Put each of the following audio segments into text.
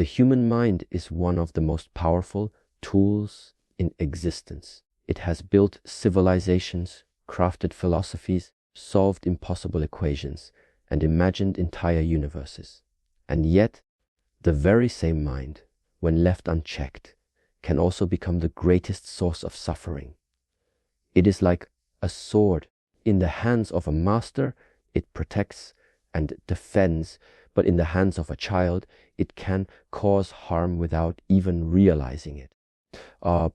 The human mind is one of the most powerful tools in existence. It has built civilizations, crafted philosophies, solved impossible equations, and imagined entire universes. And yet, the very same mind, when left unchecked, can also become the greatest source of suffering. It is like a sword. In the hands of a master, it protects and defends, but in the hands of a child, it can cause harm without even realizing it.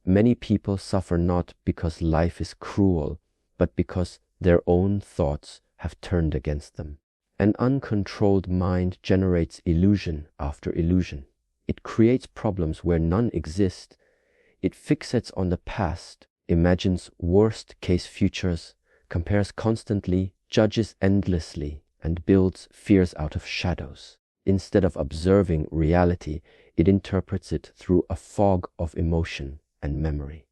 Many people suffer not because life is cruel, but because their own thoughts have turned against them. An uncontrolled mind generates illusion after illusion. It creates problems where none exist. It fixates on the past, imagines worst-case futures, compares constantly, judges endlessly, and builds fears out of shadows. Instead of observing reality, it interprets it through a fog of emotion and memory.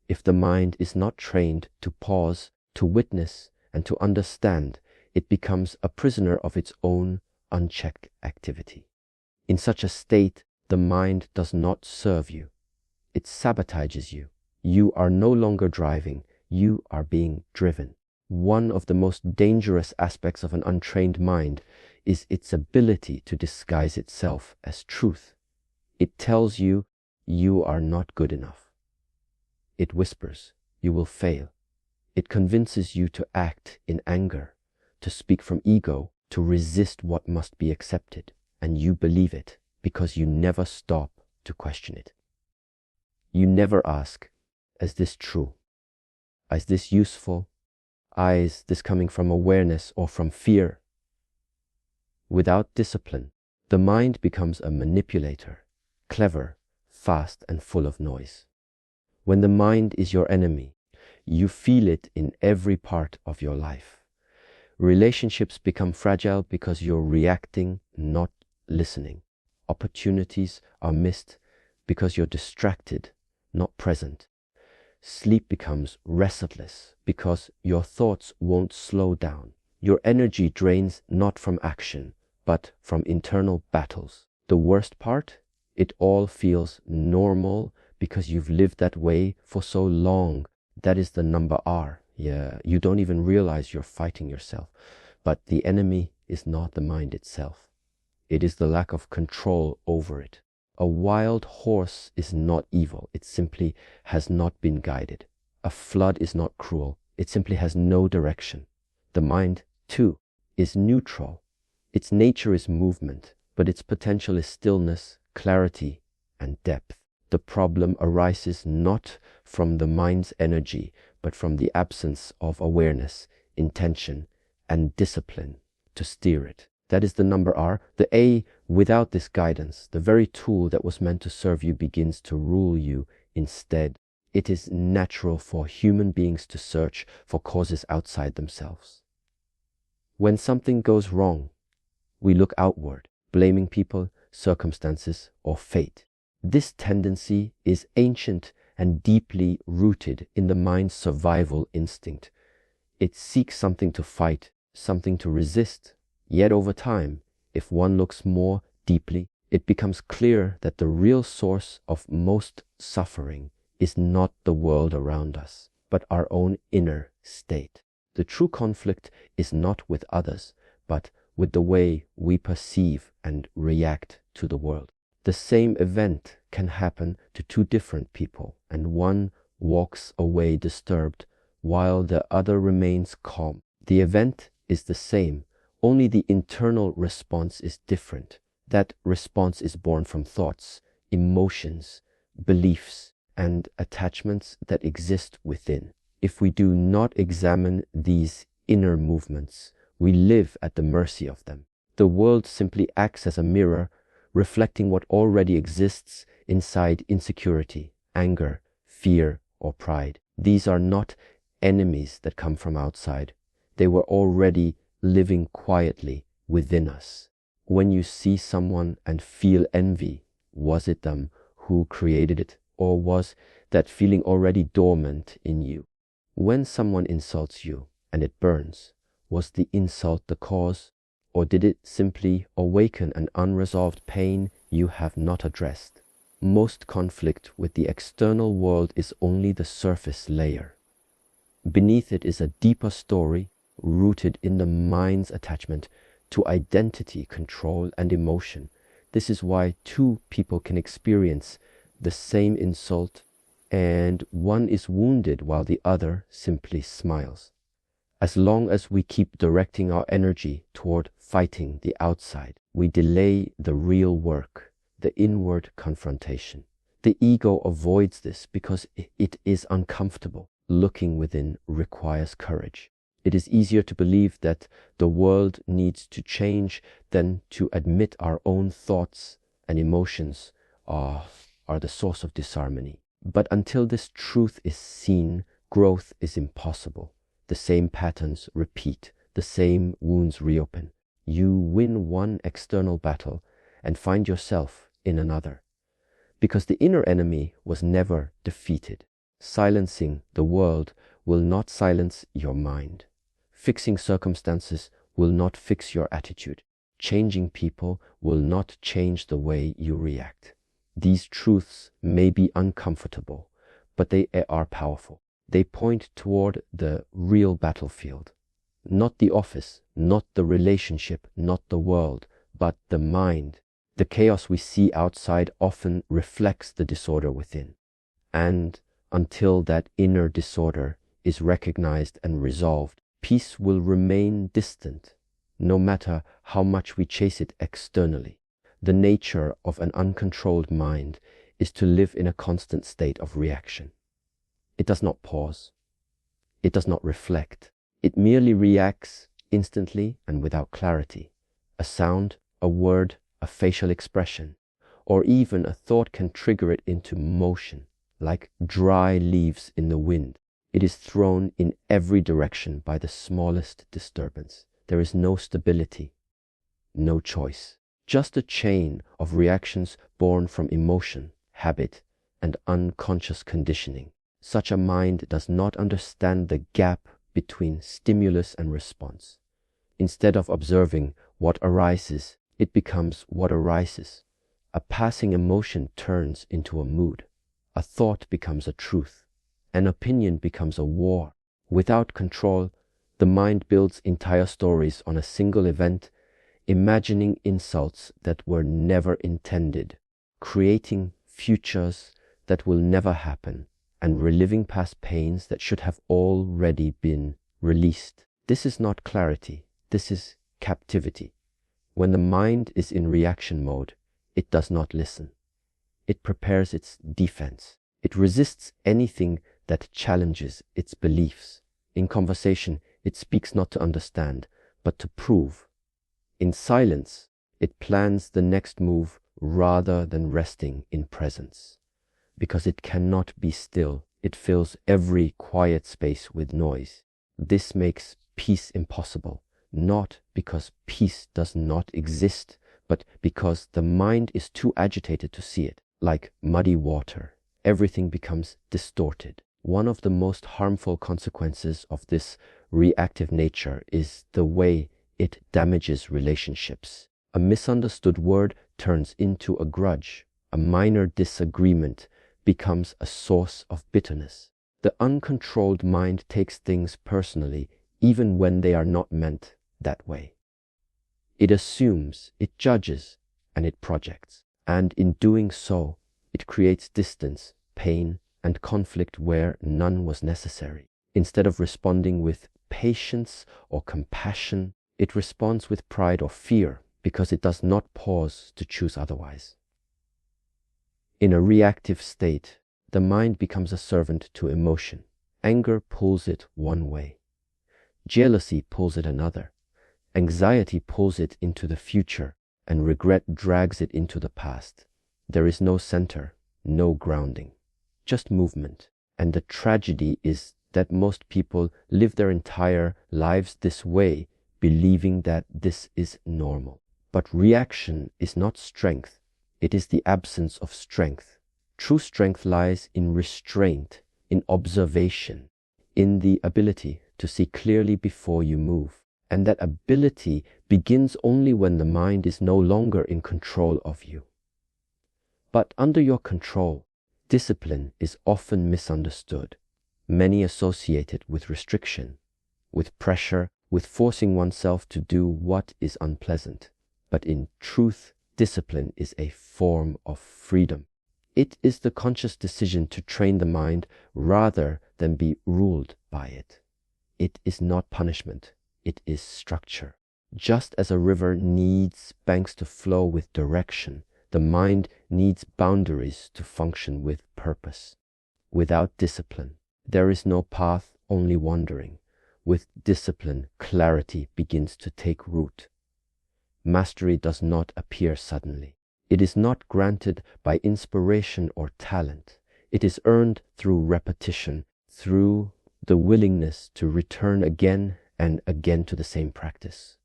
If the mind is not trained to pause, to witness, and to understand, it becomes a prisoner of its own unchecked activity. In such a state, the mind does not serve you. It sabotages you. You are no longer driving, you are being driven. One of the most dangerous aspects of an untrained mind is its ability to disguise itself as truth. It tells you, you are not good enough. It whispers, you will fail. It convinces you to act in anger, to speak from ego, to resist what must be accepted. And you believe it because you never stop to question it. You never ask, is this true? Is this useful? Is this coming from awareness or from fear? Without discipline, the mind becomes a manipulator, clever, fast, and full of noise. When the mind is your enemy, you feel it in every part of your life. Relationships become fragile because you're reacting, not listening. Opportunities are missed because you're distracted, not present. Sleep becomes restless because your thoughts won't slow down. Your energy drains not from action, but from internal battles. The worst part? It all feels normal because you've lived that way for so long. That is the number R. Yeah, you don't even realize you're fighting yourself. But the enemy is not the mind itself. It is the lack of control over it. A wild horse is not evil. It simply has not been guided. A flood is not cruel. It simply has no direction. The mind, too, is neutral. Its nature is movement, but its potential is stillness, clarity, and depth. The problem arises not from the mind's energy, but from the absence of awareness, intention, and discipline to steer it. That is the number R. The A, without this guidance, the very tool that was meant to serve you begins to rule you instead. It is natural for human beings to search for causes outside themselves. When something goes wrong, we look outward, blaming people, circumstances, or fate. This tendency is ancient and deeply rooted in the mind's survival instinct. It seeks something to fight, something to resist. Yet over time, if one looks more deeply, it becomes clear that the real source of most suffering is not the world around us, but our own inner state. The true conflict is not with others, but with the way we perceive and react to the world. The same event can happen to two different people, and one walks away disturbed while the other remains calm. The event is the same, only the internal response is different. That response is born from thoughts, emotions, beliefs, and attachments that exist within. If we do not examine these inner movements, we live at the mercy of them. The world simply acts as a mirror, reflecting what already exists inside insecurity, anger, fear, or pride. These are not enemies that come from outside. They were already living quietly within us. When you see someone and feel envy, was it them who created it, or was that feeling already dormant in you? When someone insults you and it burns, was the insult the cause, or did it simply awaken an unresolved pain you have not addressed. Most conflict with the external world is only the surface layer. Beneath it is a deeper story rooted in the mind's attachment to identity, control, and emotion. This is why two people can experience the same insult and one is wounded while the other simply smiles. As long as we keep directing our energy toward fighting the outside, we delay the real work, the inward confrontation. The ego avoids this because it is uncomfortable. Looking within requires courage. It is easier to believe that the world needs to change than to admit our own thoughts and emotions are the source of disharmony. But until this truth is seen, growth is impossible. The same patterns repeat, the same wounds reopen. You win one external battle and find yourself in another, because the inner enemy was never defeated. Silencing the world will not silence your mind. Fixing circumstances will not fix your attitude. Changing people will not change the way you react. These truths may be uncomfortable, but they are powerful. They point toward the real battlefield. Not the office, not the relationship, not the world, but the mind. The chaos we see outside often reflects the disorder within. And until that inner disorder is recognized and resolved, peace will remain distant, no matter how much we chase it externally. The nature of an uncontrolled mind is to live in a constant state of reaction. It does not pause. It does not reflect. It merely reacts instantly and without clarity. A sound, a word, a facial expression, or even a thought can trigger it into motion, like dry leaves in the wind. It is thrown in every direction by the smallest disturbance. There is no stability, no choice. Just a chain of reactions born from emotion, habit, and unconscious conditioning. Such a mind does not understand the gap between stimulus and response. Instead of observing what arises, it becomes what arises. A passing emotion turns into a mood. A thought becomes a truth. An opinion becomes a war. Without control, the mind builds entire stories on a single event, imagining insults that were never intended, creating futures that will never happen, and reliving past pains that should have already been released. This is not clarity. This is captivity. When the mind is in reaction mode, it does not listen. It prepares its defense. It resists anything that challenges its beliefs. In conversation, it speaks not to understand, but to prove. In silence, it plans the next move rather than resting in presence. Because it cannot be still, it fills every quiet space with noise. This makes peace impossible, not because peace does not exist, but because the mind is too agitated to see it. Like muddy water, everything becomes distorted. One of the most harmful consequences of this reactive nature is the way it damages relationships. A misunderstood word turns into a grudge. A minor disagreement becomes a source of bitterness. The uncontrolled mind takes things personally, even when they are not meant that way. It assumes, it judges, and it projects. And in doing so, it creates distance, pain, and conflict where none was necessary. Instead of responding with patience or compassion, it responds with pride or fear because it does not pause to choose otherwise. In a reactive state, the mind becomes a servant to emotion. Anger pulls it one way. Jealousy pulls it another. Anxiety pulls it into the future, and regret drags it into the past. There is no center, no grounding, just movement. And the tragedy is that most people live their entire lives this way, believing that this is normal. But reaction is not strength. It is the absence of strength. True strength lies in restraint, in observation, in the ability to see clearly before you move. And that ability begins only when the mind is no longer in control of you. but under your control. Discipline is often misunderstood. Many associate it with restriction, with pressure, with forcing oneself to do what is unpleasant. But in truth, discipline is a form of freedom. It is the conscious decision to train the mind rather than be ruled by it. It is not punishment, it is structure. Just as a river needs banks to flow with direction, the mind needs boundaries to function with purpose. Without discipline, there is no path, only wandering. With discipline, clarity begins to take root. Mastery does not appear suddenly. It is not granted by inspiration or talent. It is earned through repetition, through the willingness to return again and again to the same practice.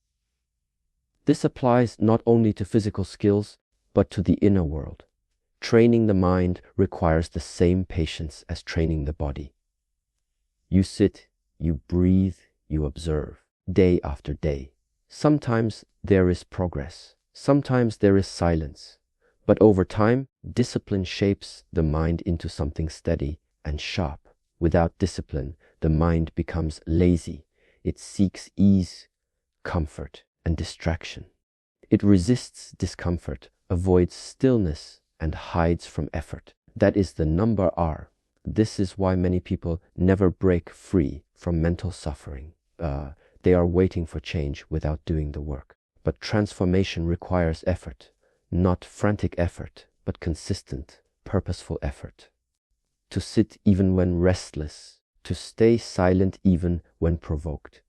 This applies not only to physical skills, but to the inner world. Training the mind requires the same patience as training the body. You sit, you breathe, you observe, day after day. Sometimes there is progress, sometimes there is silence, but over time, discipline shapes the mind into something steady and sharp. Without discipline, the mind becomes lazy. It seeks ease, comfort, and distraction. It resists discomfort, avoids stillness, and hides from effort. That is the number R. This is why many people never break free from mental suffering. They are waiting for change without doing the work. But transformation requires effort, not frantic effort, but consistent, purposeful effort. To sit even when restless, to stay silent even when provoked,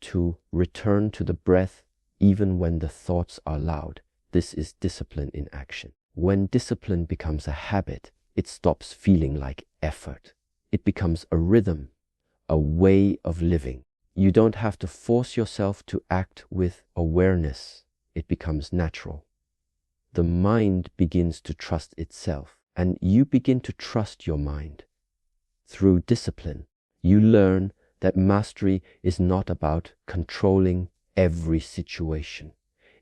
to return to the breath even when the thoughts are loud. This is discipline in action. When discipline becomes a habit, it stops feeling like effort. It becomes a rhythm, a way of living. You don't have to force yourself to act with awareness. It becomes natural. The mind begins to trust itself, and you begin to trust your mind. Through discipline, you learn that mastery is not about controlling every situation.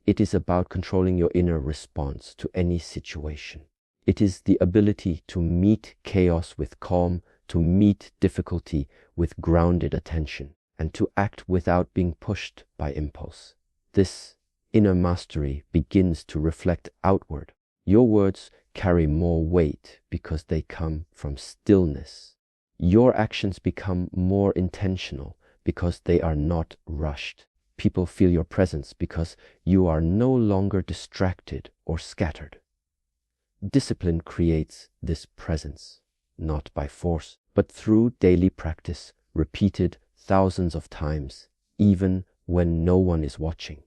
It is about controlling your inner response to any situation. It is the ability to meet chaos with calm, to meet difficulty with grounded attention, and to act without being pushed by impulse. This inner mastery begins to reflect outward. Your words carry more weight because they come from stillness. Your actions become more intentional because they are not rushed. People feel your presence because you are no longer distracted or scattered. Discipline creates this presence, not by force, but through daily practice, repeated thousands of times, even when no one is watching.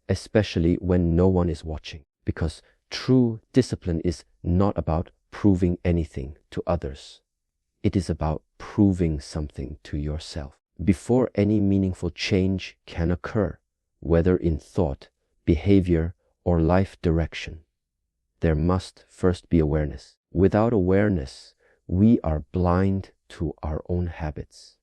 Especially when no one is watching, because true discipline is not about proving anything to others. It is about proving something to yourself. Before any meaningful change can occur, whether in thought, behavior, or life direction, there must first be awareness. Without awareness, we are blind to our own habits.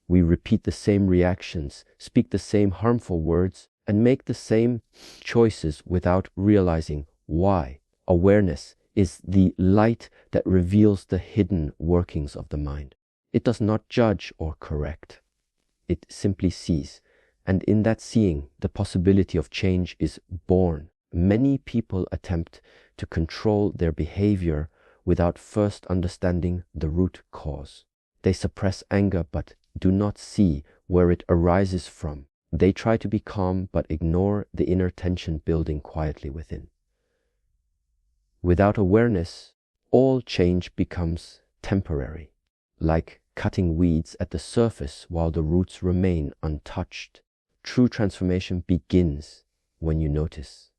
We repeat the same reactions, speak the same harmful words, and make the same choices without realizing why. Awareness is the light that reveals the hidden workings of the mind. It does not judge or correct. It simply sees, and in that seeing, the possibility of change is born. Many people attempt to control their behavior without first understanding the root cause. They suppress anger but do not see where it arises from. They try to be calm but ignore the inner tension building quietly within. Without awareness, all change becomes temporary, like cutting weeds at the surface while the roots remain untouched. True transformation begins when you notice.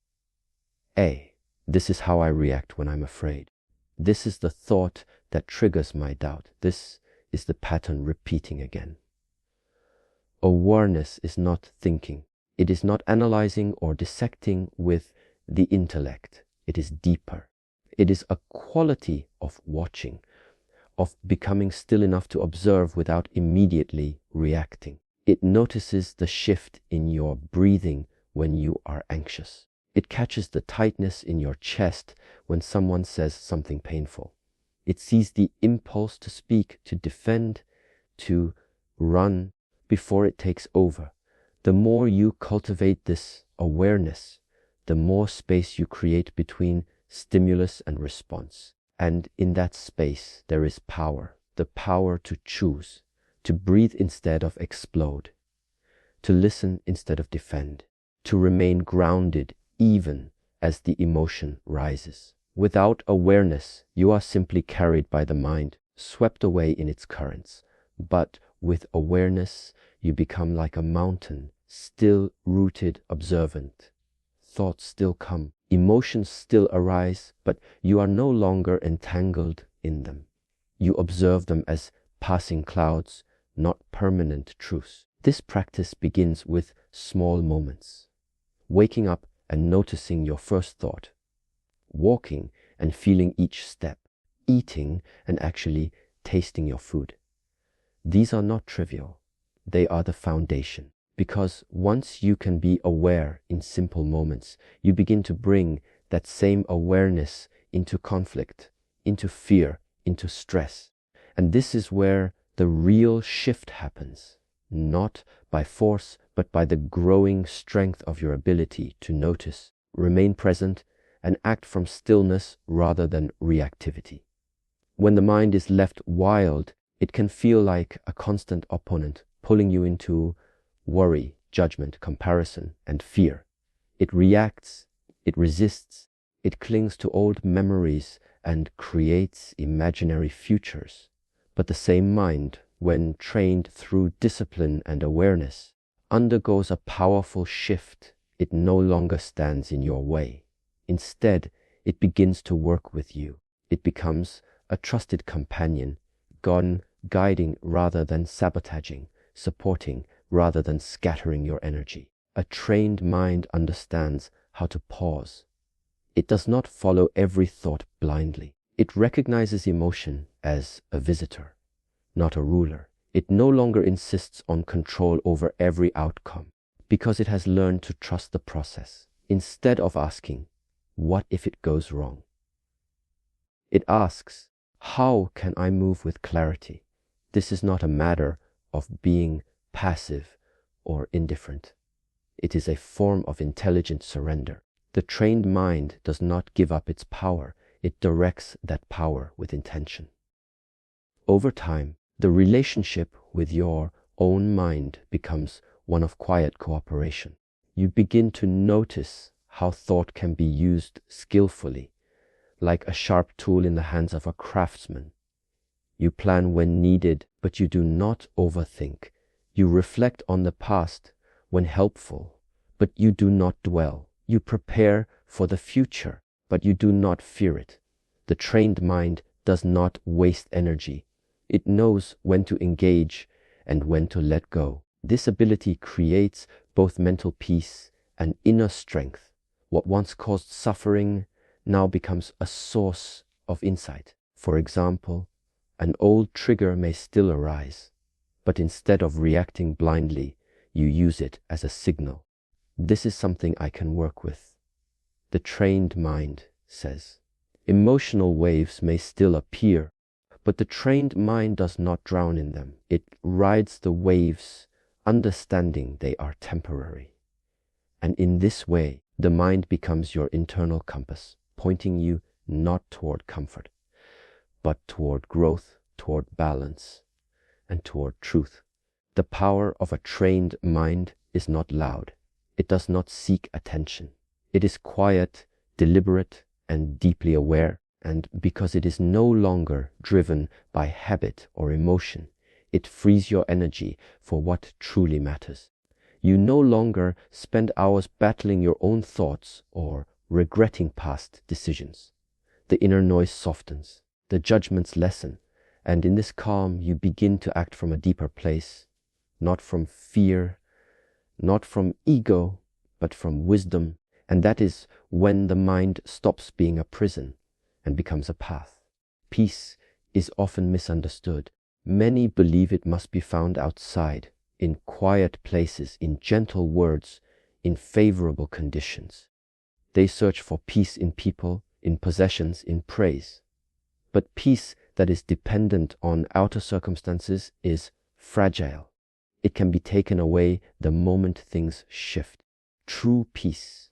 This is how I react when I'm afraid. This is the thought that triggers my doubt. This is the pattern repeating again. Awareness is not thinking. It is not analyzing or dissecting with the intellect. It is deeper. It is a quality of watching, of becoming still enough to observe without immediately reacting. It notices the shift in your breathing when you are anxious. It catches the tightness in your chest when someone says something painful. It sees the impulse to speak, to defend, to run before it takes over. The more you cultivate this awareness, the more space you create between stimulus and response. And in that space, there is power, the power to choose, to breathe instead of explode, to listen instead of defend, to remain grounded even as the emotion rises. Without awareness, you are simply carried by the mind, swept away in its currents. But with awareness, you become like a mountain, still rooted, observant. Thoughts still come, emotions still arise, but you are no longer entangled in them. You observe them as passing clouds, not permanent truths. This practice begins with small moments. Waking up and noticing your first thought. Walking and feeling each step. Eating and actually tasting your food. These are not trivial. They are the foundation. Because once you can be aware in simple moments, you begin to bring that same awareness into conflict, into fear, into stress. And this is where the real shift happens, not by force, but by the growing strength of your ability to notice, remain present, and act from stillness rather than reactivity. When the mind is left wild, it can feel like a constant opponent, pulling you into worry, judgment, comparison, and fear. It reacts, it resists, it clings to old memories and creates imaginary futures. But the same mind, when trained through discipline and awareness, undergoes a powerful shift. It no longer stands in your way. Instead, it begins to work with you. It becomes a trusted companion, guiding rather than sabotaging, supporting rather than scattering your energy. A trained mind understands how to pause. It does not follow every thought blindly. It recognizes emotion as a visitor, not a ruler. It no longer insists on control over every outcome because it has learned to trust the process. Instead of asking, what if it goes wrong? It asks, how can I move with clarity? This is not a matter of being passive or indifferent. It is a form of intelligent surrender. The trained mind does not give up its power. It directs that power with intention. Over time, the relationship with your own mind becomes one of quiet cooperation. You begin to notice how thought can be used skillfully, like a sharp tool in the hands of a craftsman. You plan when needed, but you do not overthink. You reflect on the past when helpful, but you do not dwell. You prepare for the future, but you do not fear it. The trained mind does not waste energy. It knows when to engage and when to let go. This ability creates both mental peace and inner strength. What once caused suffering now becomes a source of insight. For example, an old trigger may still arise, but instead of reacting blindly, you use it as a signal. This is something I can work with, the trained mind says. Emotional waves may still appear, but the trained mind does not drown in them. It rides the waves, understanding they are temporary. And in this way, the mind becomes your internal compass, pointing you not toward comfort, but toward growth, toward balance, and toward truth. The power of a trained mind is not loud. It does not seek attention. It is quiet, deliberate, and deeply aware. And because it is no longer driven by habit or emotion, it frees your energy for what truly matters. You no longer spend hours battling your own thoughts or regretting past decisions. The inner noise softens, the judgments lessen, and in this calm you begin to act from a deeper place, not from fear, not from ego, but from wisdom. And that is when the mind stops being a prison and becomes a path. Peace is often misunderstood. Many believe it must be found outside, in quiet places, in gentle words, in favorable conditions. They search for peace in people, in possessions, in praise. But peace that is dependent on outer circumstances is fragile. It can be taken away the moment things shift. True peace,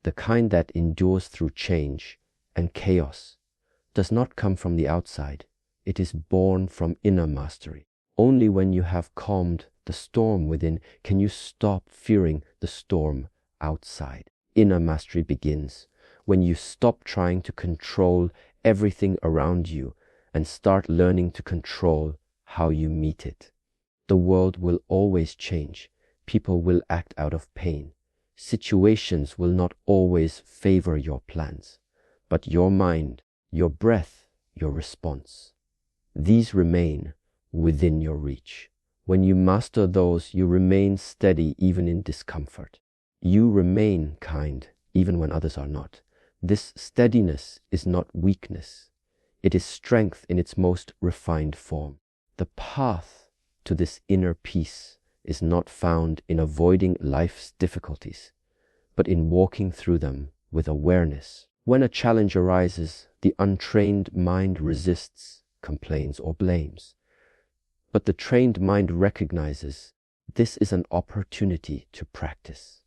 the kind that endures through change and chaos, does not come from the outside. It is born from inner mastery. Only when you have calmed the storm within can you stop fearing the storm outside. Inner mastery begins when you stop trying to control everything around you and start learning to control how you meet it. The world will always change. People will act out of pain. Situations will not always favor your plans, but your mind, your breath, your response. These remain within your reach. When you master those, you remain steady even in discomfort. You remain kind even when others are not. This steadiness is not weakness. It is strength in its most refined form. The path to this inner peace is not found in avoiding life's difficulties, but in walking through them with awareness. When a challenge arises, the untrained mind resists, complains, or blames. But the trained mind recognizes this is an opportunity to practice.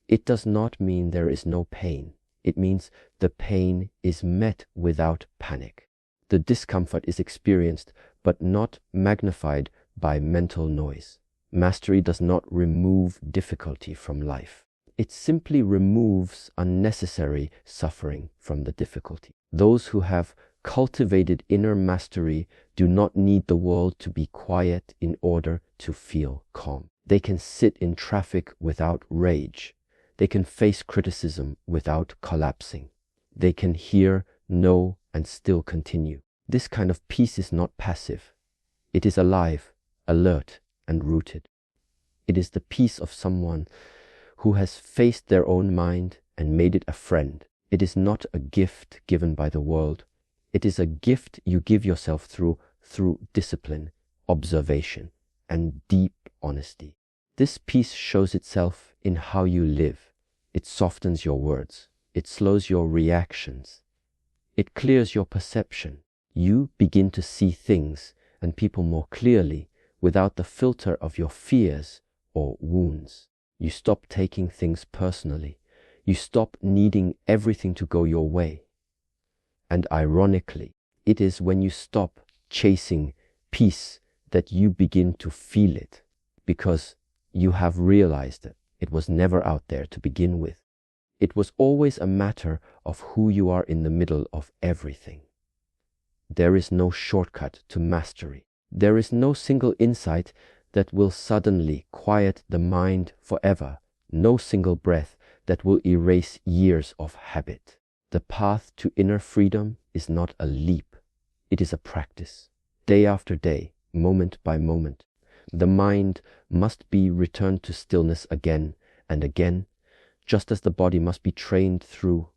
It does not mean there is no pain. It means the pain is met without panic. The discomfort is experienced, but not magnified by mental noise. Mastery does not remove difficulty from life. It simply removes unnecessary suffering from the difficulty. Those who have cultivated inner mastery do not need the world to be quiet in order to feel calm. They can sit in traffic without rage. They can face criticism without collapsing. They can hear, know, and still continue. This kind of peace is not passive. It is alive, alert, and rooted. It is the peace of someone who has faced their own mind and made it a friend. It is not a gift given by the world. It is a gift you give yourself through discipline, observation, and deep honesty. This peace shows itself in how you live. It softens your words. It slows your reactions. It clears your perception. You begin to see things and people more clearly without the filter of your fears or wounds. You stop taking things personally. You stop needing everything to go your way. And ironically, it is when you stop chasing peace that you begin to feel it, because you have realized that it was never out there to begin with. It was always a matter of who you are in the middle of everything. There is no shortcut to mastery. There is no single insight that will suddenly quiet the mind forever. No single breath that will erase years of habit. The path to inner freedom is not a leap. It is a practice. Day after day, moment by moment. The mind must be returned to stillness again and again, just as the body must be trained through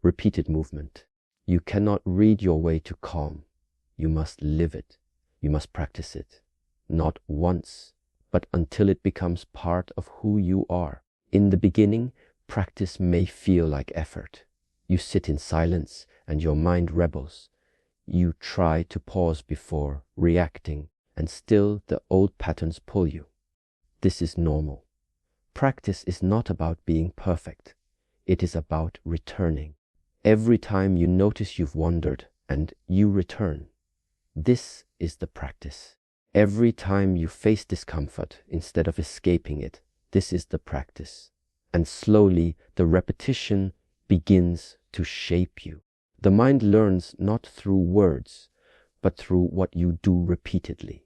repeated movement. You cannot read your way to calm. You must live it. You must practice it. Not once, but until it becomes part of who you are. In the beginning, practice may feel like effort. You sit in silence and your mind rebels. You try to pause before reacting, and still the old patterns pull you. This is normal. Practice is not about being perfect. It is about returning. Every time you notice you've wandered and you return, this is the practice. Every time you face discomfort instead of escaping it, this is the practice. And slowly the repetition begins to shape you. The mind learns not through words, but through what you do repeatedly.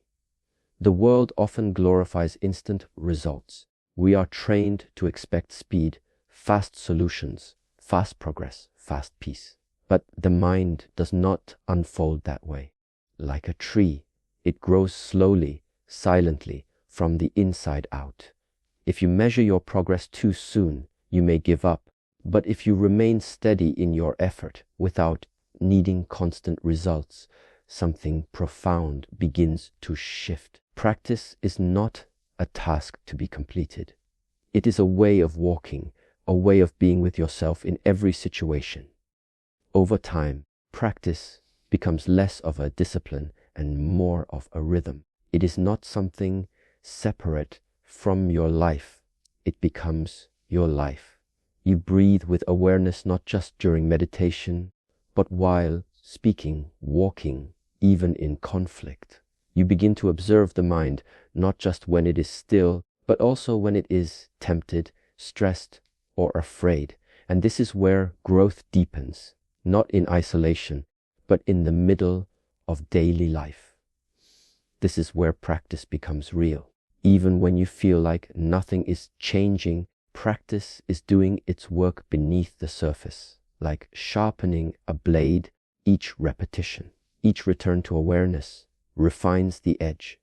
The world often glorifies instant results. We are trained to expect speed, fast solutions, fast progress, fast peace. But the mind does not unfold that way. Like a tree, it grows slowly, silently, from the inside out. If you measure your progress too soon, you may give up. But if you remain steady in your effort without needing constant results, something profound begins to shift. Practice is not a task to be completed. It is a way of walking a way of being with yourself in every situation. Over time, practice becomes less of a discipline and more of a rhythm. It is not something separate from your life. It becomes your life. You breathe with awareness not just during meditation, but while speaking, walking, even in conflict. You begin to observe the mind not just when it is still, but also when it is tempted, stressed, or afraid. And this is where growth deepens, not in isolation, but in the middle of daily life. This is where practice becomes real. Even when you feel like nothing is changing, practice is doing its work beneath the surface, like sharpening a blade. Each repetition, each return to awareness refines the edge.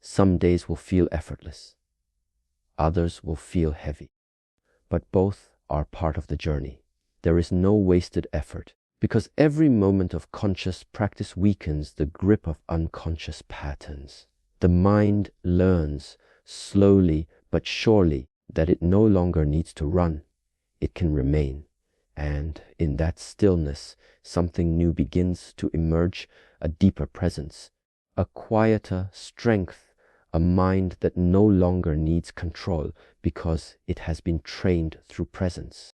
Some days will feel effortless. Others will feel heavy. But both are part of the journey. There is no wasted effort, because every moment of conscious practice weakens the grip of unconscious patterns. The mind learns, slowly but surely, that it no longer needs to run. It can remain. And in that stillness, something new begins to emerge, a deeper presence, a quieter strength, a mind that no longer needs control because it has been trained through presence.